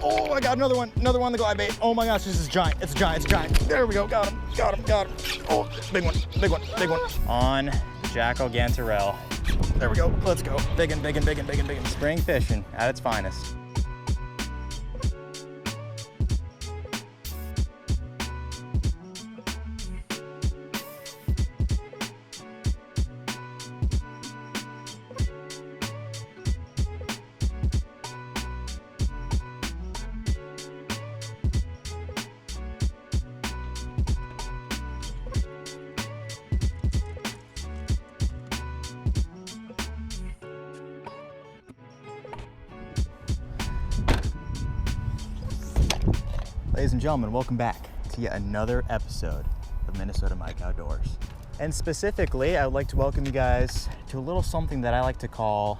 Oh, I got another one on the glide bait. Oh my gosh, this is giant. It's giant. There we go. Got him. Oh, big one. On Jackall Gantarel. There we go. Let's go. Big one. Spring fishing at its finest. Ladies and gentlemen, welcome back to yet another episode of Minnesota Mike Outdoors. And specifically, I would like to welcome you guys to a little something that I like to call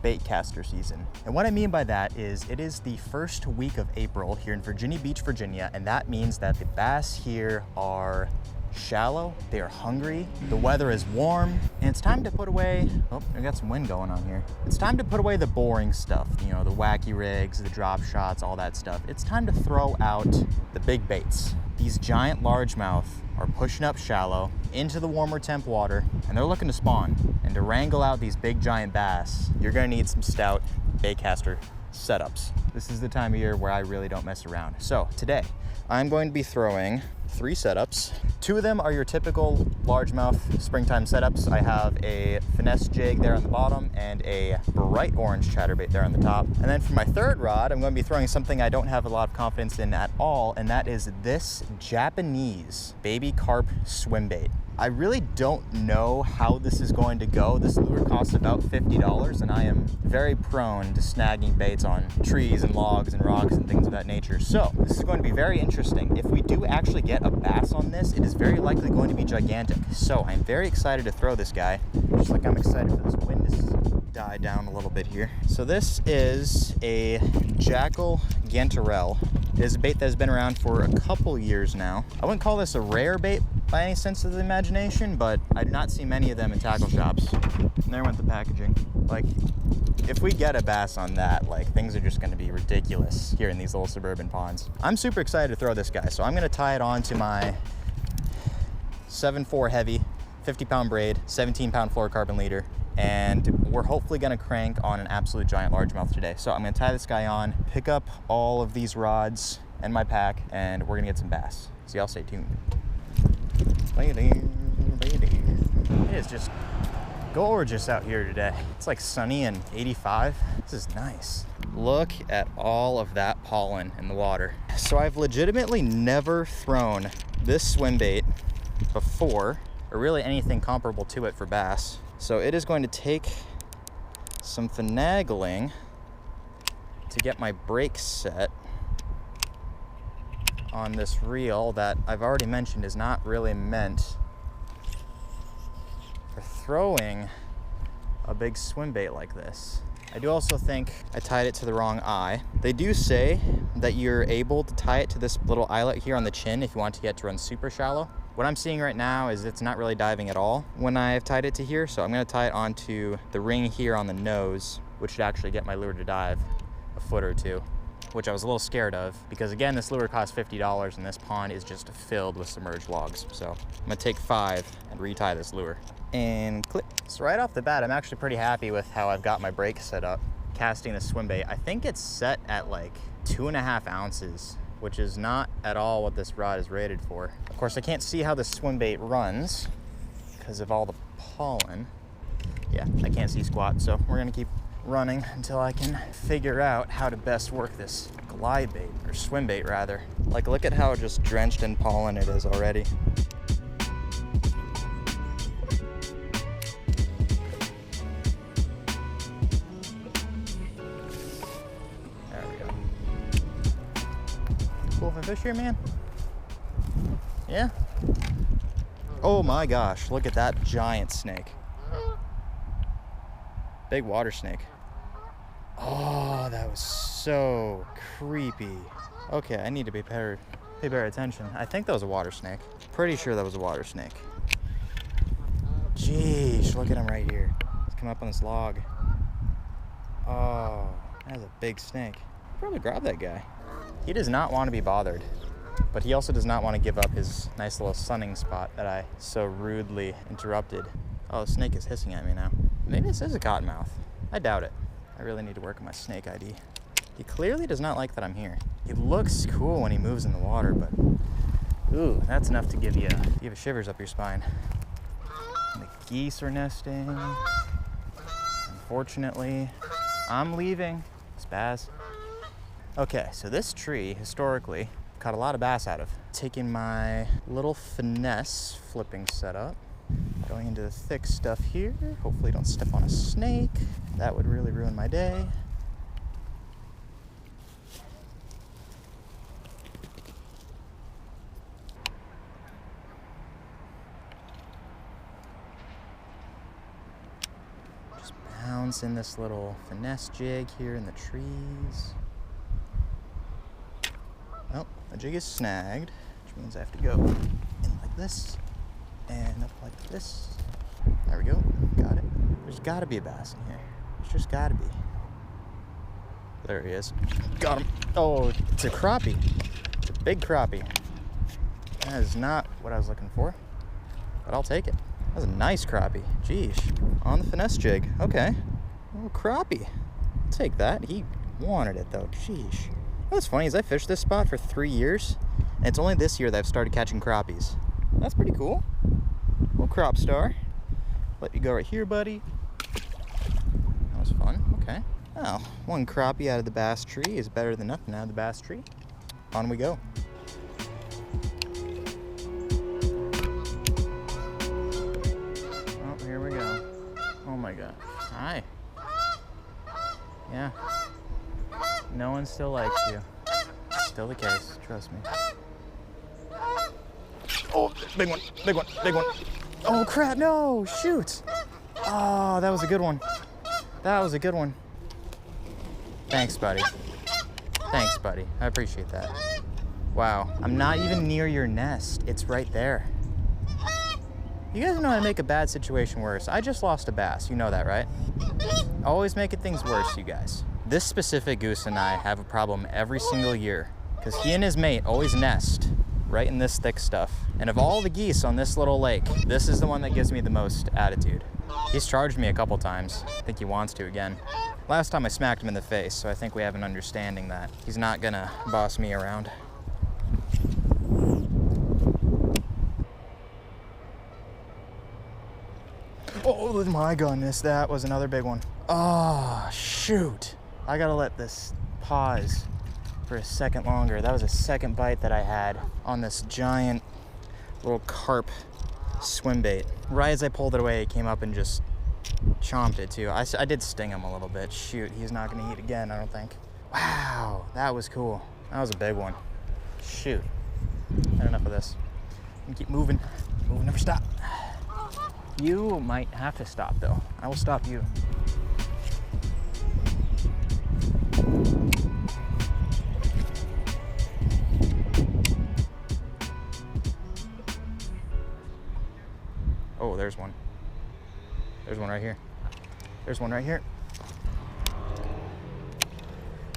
Baitcaster season. And what I mean by that is it is the first week of April here in Virginia Beach, Virginia, and that means that the bass here are shallow, they are hungry, the weather is warm, and it's time to put away, oh, we got some wind going on here. It's time to put away the boring stuff, you know, the wacky rigs, the drop shots, all that stuff. It's time to throw out the big baits. These giant largemouth are pushing up shallow into the warmer temp water, and they're looking to spawn. And to wrangle out these big giant bass, you're gonna need some stout Baitcaster setups. This is the time of year where I really don't mess around. So today, I'm going to be throwing 3 setups. 2 of them are your typical largemouth springtime setups. I have a Finesse jig there on the bottom and a bright orange chatterbait there on the top. And then for my 3rd rod, I'm going to be throwing something I don't have a lot of confidence in at all, and that is this Japanese baby carp swim bait. I really don't know how this is going to go. This lure costs about $50, and I am very prone to snagging baits on trees and logs and rocks and things of that nature. So this is going to be very interesting. If we do actually get a bass on this, it is very likely going to be gigantic. So I'm very excited to throw this guy, just like I'm excited for this wind to die down a little bit here. So this is a Jackall Gantarel. It is a bait that has been around for a couple years now. I wouldn't call this a rare bait by any sense of the imagination, but I do not see many of them in tackle shops. And there went the packaging. Like, if we get a bass on that, like, things are just gonna be ridiculous here in these little suburban ponds. I'm super excited to throw this guy, so I'm gonna tie it on to my 7.4 heavy, 50-pound braid, 17-pound fluorocarbon leader, and we're hopefully gonna crank on an absolute giant largemouth today. So I'm gonna tie this guy on, pick up all of these rods and my pack, and we're gonna get some bass. So y'all stay tuned. It is just gorgeous out here today. It's like sunny and 85. This is nice. Look at all of that pollen in the water. So I've legitimately never thrown this swim bait before, or really anything comparable to it for bass. So it is going to take some finagling to get my brakes set on this reel that I've already mentioned is not really meant for throwing a big swim bait like this. I do also think I tied it to the wrong eye. They do say that you're able to tie it to this little eyelet here on the chin if you want to get to run super shallow. What I'm seeing right now is it's not really diving at all when I've tied it to here, so I'm gonna tie it onto the ring here on the nose, which should actually get my lure to dive a foot or two, which I was a little scared of because, again, this lure costs $50 and this pond is just filled with submerged logs. So I'm gonna take 5 and retie this lure and click. So right off the bat, I'm actually pretty happy with how I've got my brake set up casting the swim bait. I think it's set at like 2.5 ounces, which is not at all what this rod is rated for. Of course, I can't see how the swim bait runs because of all the pollen. Yeah, I can't see squat, so we're gonna keep running until I can figure out how to best work this glide bait, or swim bait rather. Like, look at how just drenched in pollen it is already. There we go. Cool for fish here, man? Yeah? Oh my gosh, look at that giant snake. Big water snake. Oh, that was so creepy. Okay, I need to pay better attention. I think that was a water snake. Pretty sure that was a water snake. Jeez, look at him right here. He's coming up on this log. Oh, that's a big snake. Probably grab that guy. He does not want to be bothered, but he also does not want to give up his nice little sunning spot that I so rudely interrupted. Oh, the snake is hissing at me now. Maybe this is a cottonmouth. I doubt it. I really need to work on my snake ID. He clearly does not like that I'm here. He looks cool when he moves in the water, but ooh, that's enough to give you shivers up your spine. And the geese are nesting. Unfortunately, I'm leaving. Spaz. Okay, so this tree, historically, caught a lot of bass out of. Taking my little Finesse flipping setup, going into the thick stuff here. Hopefully don't step on a snake. That would really ruin my day. Just bounce in this little Finesse jig here in the trees. Oh, my jig is snagged, which means I have to go in like this and up like this. There we go, got it. There's gotta be a bass in here. There's just gotta be. There he is. Got him. Oh, it's a crappie. It's a big crappie. That is not what I was looking for, but I'll take it. That was a nice crappie. Jeez, on the Finesse jig. Okay, oh, crappie. I'll take that. He wanted it though. Jeez. What's funny is I fished this spot for 3 years, and it's only this year that I've started catching crappies. That's pretty cool. Little crop star. Let you go right here, buddy. That was fun. Okay. Well, one crappie out of the bass tree is better than nothing out of the bass tree. On we go. Oh, here we go. Oh my God. Hi. Yeah. No one still likes you. Still the case, trust me. Oh, big one, big one, big one. Oh crap, no, shoot. Oh, that was a good one. That was a good one. Thanks, buddy. Thanks, buddy. I appreciate that. Wow, I'm not even near your nest. It's right there. You guys know how to make a bad situation worse. I just lost a bass, you know that, right? Always making things worse, you guys. This specific goose and I have a problem every single year because he and his mate always nest right in this thick stuff. And of all the geese on this little lake, this is the one that gives me the most attitude. He's charged me a couple times. I think he wants to again. Last time I smacked him in the face, so I think we have an understanding that he's not gonna boss me around. Oh my goodness, that was another big one. Oh, shoot. I gotta let this pause for a second longer. That was a second bite that I had on this giant little carp swim bait. Right as I pulled it away, it came up and just chomped it too. I did sting him a little bit. Shoot, he's not gonna eat again, I don't think. Wow, that was cool. That was a big one. Shoot, had enough of this. I'm gonna keep moving. Move, never stop. You might have to stop though. I will stop you. Oh, there's one. There's one right here. There's one right here.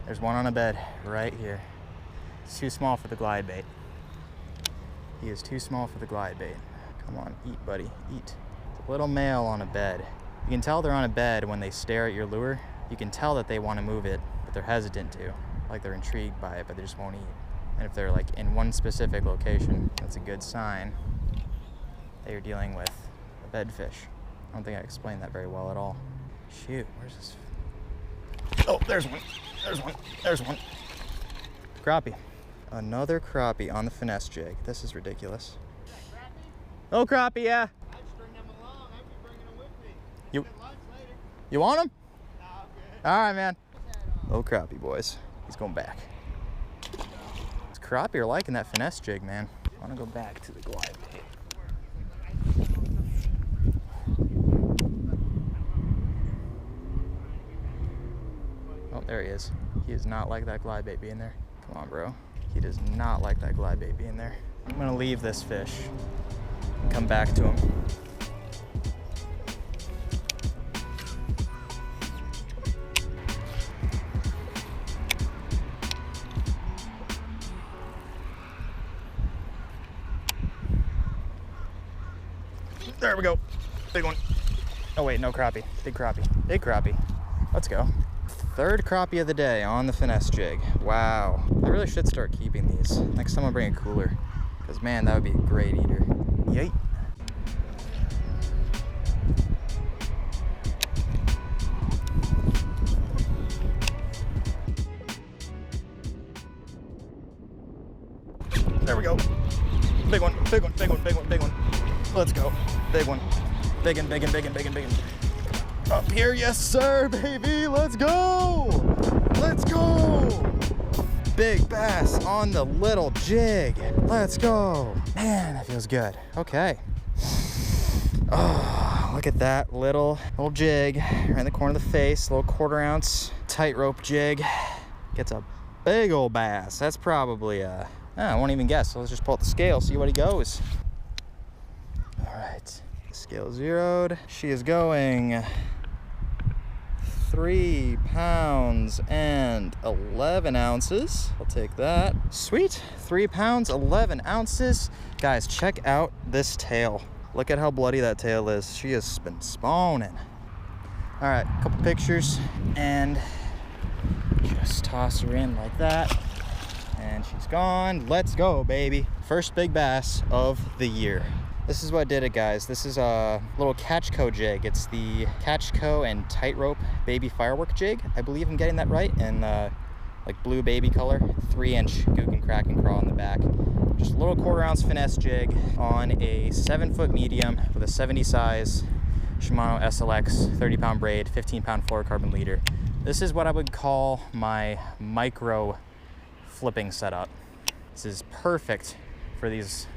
There's one on a bed right here. It's too small for the glide bait. He is too small for the glide bait. Come on, eat, buddy, eat. It's a little male on a bed. You can tell they're on a bed when they stare at your lure. You can tell that they want to move it, but they're hesitant to. Like they're intrigued by it, but they just won't eat. And if they're like in one specific location, that's a good sign that you're dealing with a bedfish. I don't think I explained that very well at all. Shoot, where's this? Oh, there's one. There's one. There's one. Crappie. Another crappie on the Finesse jig. This is ridiculous. Oh, crappie, yeah. I'd string them along. I'd be bringing them with me. You, Get lunch later. you want them? Nah, I'm good. All right, man. Oh, crappie, boys. He's going back. This crappie are liking that Finesse jig, man. I want to go back to the glide bait. Oh, there he is. He does not like that glide bait being there. Come on, bro. He does not like that glide bait being there. I'm gonna leave this fish and come back to him. There we go. Big one. Oh wait, no crappie. Big crappie. Big crappie. Let's go. Third crappie of the day on the Finesse jig. Wow. I really should start keeping these. Next time I'll bring a cooler. Because man, that would be a great eater. Yay. There we go. Big one, big one, big one, big one, big one. Let's go. Big one. Big one, big one, big one, big one, big one. Up here, yes sir, baby. Let's go. Let's go. Big bass on the little jig. Let's go. Man, that feels good. Okay. Oh, look at that little jig right in the corner of the face. Little 1/4 ounce tightrope jig. Gets a big old bass. That's probably I won't even guess. So let's just pull out the scale, see what he goes. All right, the scale zeroed. She is going 3 pounds and 11 ounces. I'll take that. Sweet, 3 pounds, 11 ounces. Guys, check out this tail. Look at how bloody that tail is. She has been spawning. All right, a couple pictures and just toss her in like that. And she's gone. Let's go, baby. First big bass of the year. This is what did it, guys. This is a little CatchCo jig. It's the CatchCo and Tightrope Baby Firework Jig. I believe I'm getting that right. In like blue baby color. 3-inch gook and crack and crawl in the back. Just a little 1/4 ounce Finesse jig on a 7-foot medium with a 70 size Shimano SLX 30-pound braid, 15-pound fluorocarbon leader. This is what I would call my micro flipping setup. This is perfect for these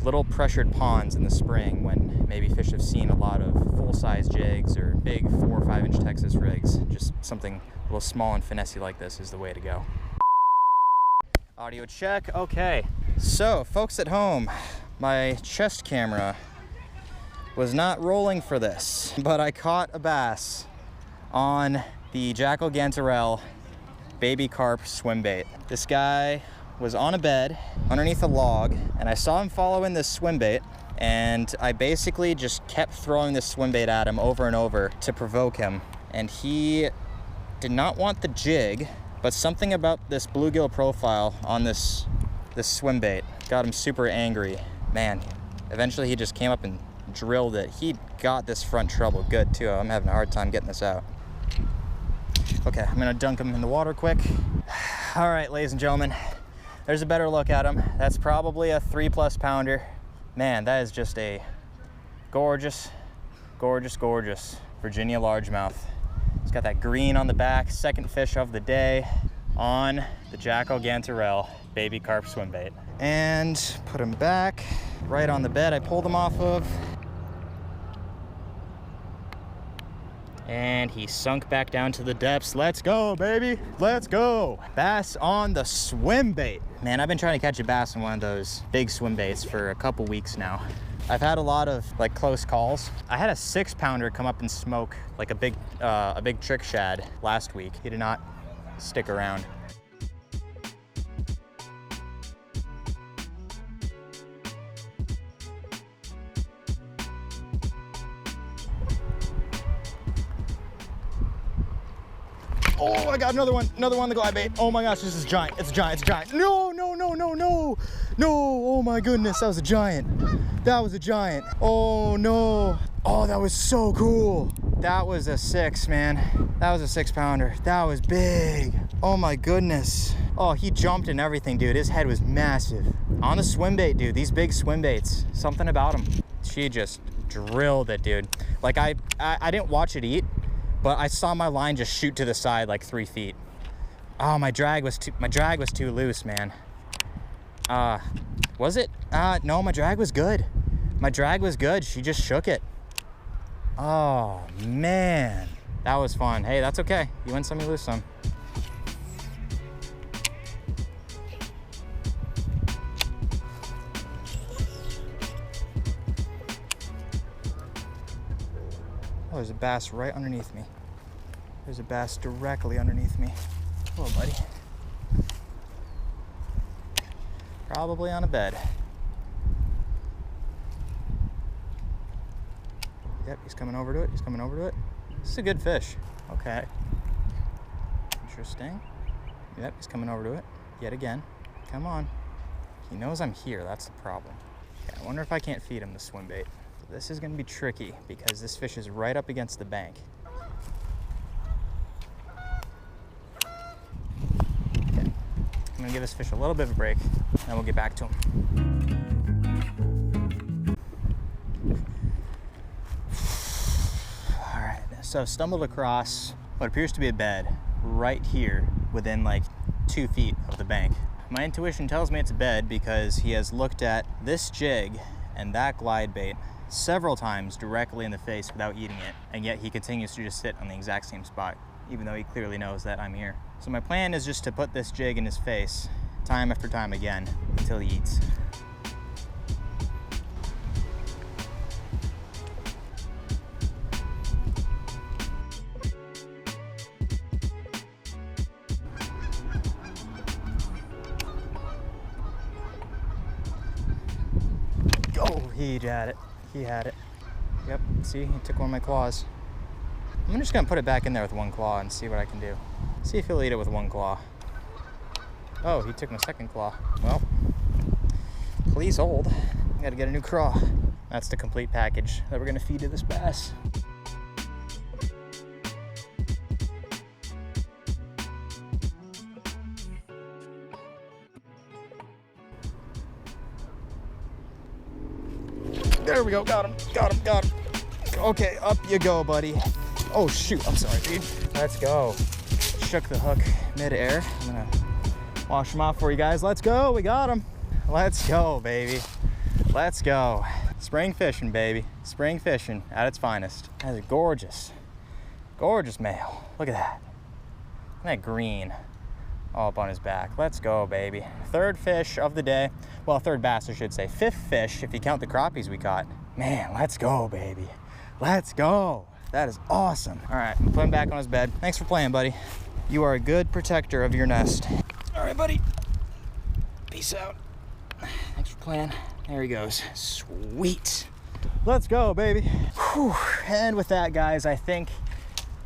little pressured ponds in the spring when maybe fish have seen a lot of full-size jigs or big 4 or 5-inch Texas rigs. Just something a little small and finessey like this is the way to go. Audio check. Okay, so folks at home, my chest camera was not rolling for this, but I caught a bass on the Jackall Gantarel baby carp swim bait. This guy was on a bed underneath a log, and I saw him following this swim bait, and I basically just kept throwing this swim bait at him over and over to provoke him, and he did not want the jig, but something about this bluegill profile on this swim bait got him super angry. Man, eventually he just came up and drilled it. He got this front treble good too. I'm having a hard time getting this out. Okay, I'm gonna dunk him in the water quick. All right, ladies and gentlemen, there's a better look at him. That's probably a 3+ pounder. Man, that is just a gorgeous, gorgeous, gorgeous Virginia largemouth. It's got that green on the back, second fish of the day on the Jackall Gantarel baby carp swim bait. And put him back right on the bed I pulled him off of. And he sunk back down to the depths. Let's go, baby. Let's go. Bass on the swim bait. Man, I've been trying to catch a bass on one of those big swim baits for a couple weeks now. I've had a lot of like close calls. I had a 6-pounder come up and smoke like a big trick shad last week. He did not stick around. Oh, I got another one on the glide bait. Oh my gosh, this is giant. It's a giant, it's a giant. No, no, no, no, no. No, oh my goodness, that was a giant. That was a giant. Oh no. Oh, that was so cool. That was a 6, man. That was a 6-pounder. That was big. Oh my goodness. Oh, he jumped and everything, dude. His head was massive. On the swim bait, dude, these big swim baits, something about them. She just drilled it, dude. Like I didn't watch it eat, but I saw my line just shoot to the side like 3 feet. Oh, my drag was too loose, man. Was it? No, my drag was good. My drag was good. She just shook it. Oh, man. That was fun. Hey, that's okay. You win some, you lose some. Oh, there's a bass right underneath me. There's a bass directly underneath me. Hello, buddy. Probably on a bed. Yep, he's coming over to it. He's coming over to it. This is a good fish. Okay. Interesting. Yep, he's coming over to it. Yet again. Come on. He knows I'm here. That's the problem. Okay, I wonder if I can't feed him the swim bait. So this is going to be tricky because this fish is right up against the bank. Okay. I'm going to give this fish a little bit of a break, and we'll get back to him. All right, so I've stumbled across what appears to be a bed right here within like 2 feet of the bank. My intuition tells me it's a bed because he has looked at this jig and that glide bait several times directly in the face without eating it, and yet he continues to just sit on the exact same spot, even though he clearly knows that I'm here. So my plan is just to put this jig in his face time after time again until he eats. Oh, he had it. He had it. Yep, see, he took one of my claws. I'm just gonna put it back in there with one claw and see what I can do. See if he'll eat it with one claw. Oh, he took my second claw. Well, please hold. I gotta get a new craw. That's the complete package that we're gonna feed to this bass. There we go, got him, got him, got him. Okay, up you go, buddy. Oh shoot, I'm sorry, dude. Let's go. Shook the hook mid-air. I'm gonna wash him off for you guys. Let's go, we got him. Let's go, baby. Let's go. Spring fishing, baby. Spring fishing at its finest. That's a gorgeous, gorgeous male. Look at that. Look at that green all up on his back. Let's go, baby. Third fish of the day. Well, third bass, I should say. Fifth fish, if you count the crappies we caught. Man, let's go, baby. Let's go. That is awesome. All right, I'm putting him back on his bed. Thanks for playing, buddy. You are a good protector of your nest. All right, buddy. Peace out. Thanks for playing. There he goes. Sweet. Let's go, baby. Whew. And with that, guys, I think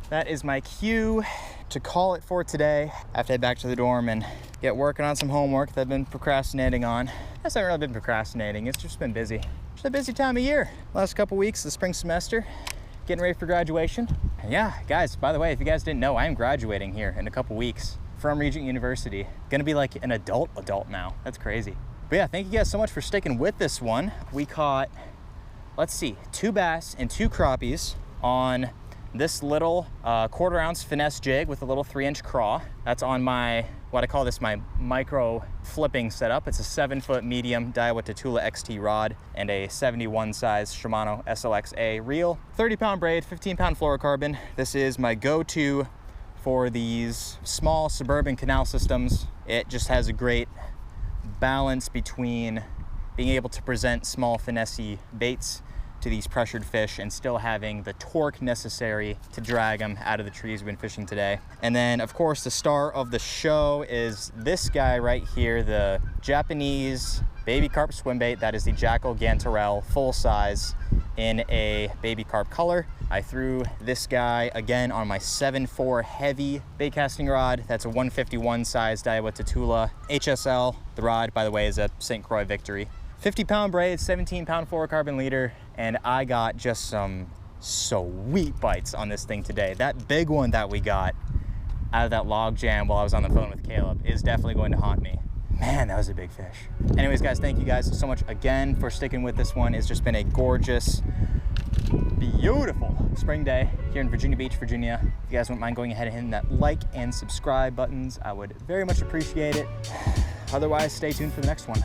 that is my cue to call it for today. I have to head back to the dorm and get working on some homework that I've been procrastinating on. I guess I haven't really been procrastinating. It's just been busy. It's a busy time of year. Last couple weeks, the spring semester, getting ready for graduation. And yeah, guys, by the way, if you guys didn't know, I am graduating here in a couple weeks from Regent University. Gonna be like an adult now. That's crazy. But yeah, thank you guys so much for sticking with this one. We caught, let's see, 2 bass and 2 crappies on this little 1/4 ounce finesse jig with a little 3-inch craw. That's on my, what I call this, my micro flipping setup. It's a 7-foot medium Daiwa Tatula XT rod and a 71 size Shimano SLX-A reel. 30-pound braid, 15-pound fluorocarbon. This is my go-to for these small suburban canal systems. It just has a great balance between being able to present small finesse baits to these pressured fish and still having the torque necessary to drag them out of the trees we've been fishing today. And then of course the star of the show is this guy right here, the Japanese baby carp swim bait. That is the Jackall Gantarel full size in a baby carp color. I threw this guy again on my 7.4 heavy bait casting rod. That's a 151 size Daiwa Tatula HSL. The rod, by the way, is a St. Croix Victory. 50-pound braid, 17-pound fluorocarbon leader, and I got just some sweet bites on this thing today. That big one that we got out of that log jam while I was on the phone with Caleb is definitely going to haunt me. Man, that was a big fish. Anyways, guys, thank you guys so much again for sticking with this one. It's just been a gorgeous, beautiful spring day here in Virginia Beach, Virginia. If you guys wouldn't mind going ahead and hitting that like and subscribe buttons, I would very much appreciate it. Otherwise, stay tuned for the next one.